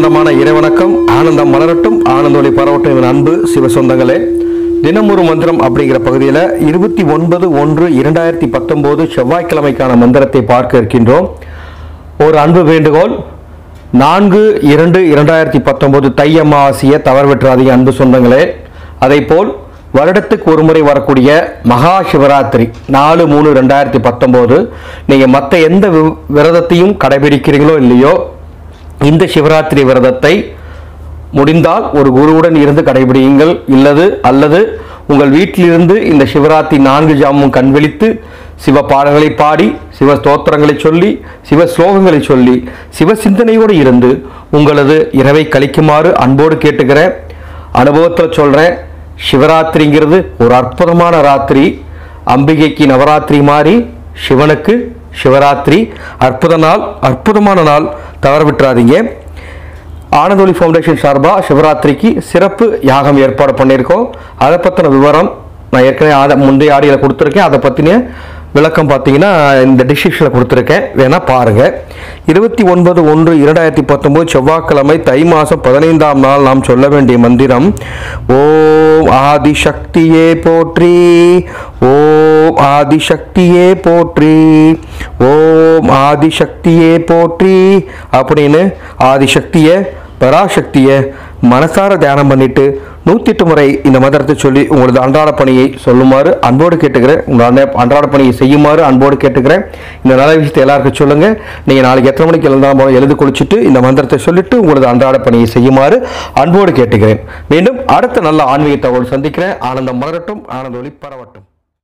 ஆனந்தமான இறைவணக்கம். ஆனந்தம் மலரட்டும், ஆனந்தொலி பரவட்டும். என் அன்பு சிவ சொந்தங்களே, தினம் ஒரு மந்திரம் அப்படிங்கிற பகுதியில் 29/1/2019 செவ்வாய்க்கிழமைக்கான மந்திரத்தை பார்க்க இருக்கின்றோம். ஒரு அன்பு வேண்டுகோள், 4/2/2019 தை அமாவாசையை தவறவிட்டுறாதீங்க அன்பு சொந்தங்களே. அதே போல் வருடத்துக்கு ஒரு முறை வரக்கூடிய மகா சிவராத்திரி 4/3/2019 நீங்கள் மற்ற எந்த விரதத்தையும் கடைபிடிக்கிறீங்களோ இல்லையோ, இந்த சிவராத்திரி விரதத்தை முடிந்தால் ஒரு குருவுடன் இருந்து கடைபிடியுங்கள். அல்லது உங்கள் வீட்டிலிருந்து இந்த சிவராத்திரி 4 ஜாமும் கண்விழித்து சிவ பாடல்களை பாடி, சிவ ஸ்தோத்திரங்களை சொல்லி, சிவ ஸ்லோகங்களை சொல்லி, சிவ சிந்தனையோடு இருந்து உங்களது இரவை கழிக்குமாறு அன்போடு கேட்டுக்கிறேன். அனுபவத்தில் சொல்கிறேன், சிவராத்திரிங்கிறது ஒரு அற்புதமான ராத்திரி. அம்பிகைக்கு நவராத்திரி மாதிரி சிவனுக்கு சிவராத்திரி அற்புதமான நாள். தவற விட்டுறாதீங்க. ஆனந்தொலி ஃபவுண்டேஷன் சார்பாக சிவராத்திரிக்கு சிறப்பு யாகம் ஏற்பாடு பண்ணியிருக்கோம். அதை பற்றின விவரம் நான் ஏற்கனவே முந்தைய ஆடியில் கொடுத்துருக்கேன். அதை பற்றின விளக்கம் பார்த்தீங்கன்னா இந்த டிஸ்கிரிப்ஷனில் கொடுத்துருக்கேன், வேணால் பாருங்கள். 29/1/2019 செவ்வாய்க்கிழமை தை மாதம் 15ஆம் நாள் நாம் சொல்ல வேண்டிய மந்திரம் ஓம் ஆதிசக்தியே போற்றி, ஓம் ஆதிசக்தியே போற்றி, ஓம் ஆதிசக்தியே போற்றி அப்படின்னு ஆதிசக்தியை, பராசக்தியை மனசார தியானம் பண்ணிட்டு 108 முறை இந்த மந்திரத்தை சொல்லி உங்களது அன்றாட பணியை சொல்லுமாறு அன்போடு கேட்டுக்கிறேன். உங்களோட அன்றாட பணியை செய்யுமாறு அன்போடு கேட்டுக்கிறேன். இந்த நல்ல விஷயத்தை எல்லாருக்கும் சொல்லுங்கள். நீங்கள் நாளைக்கு எத்தனை மணிக்கு எழுந்தாலும் எழுதி குளிச்சுட்டு இந்த மந்திரத்தை சொல்லிட்டு உங்களது அன்றாட பணியை செய்யுமாறு அன்போடு கேட்டுக்கிறேன். மீண்டும் அடுத்த நல்ல ஆன்மீக தகவல் சந்திக்கிறேன். ஆனந்தம் மலரட்டும், ஆனந்த ஒளி பரவட்டும்.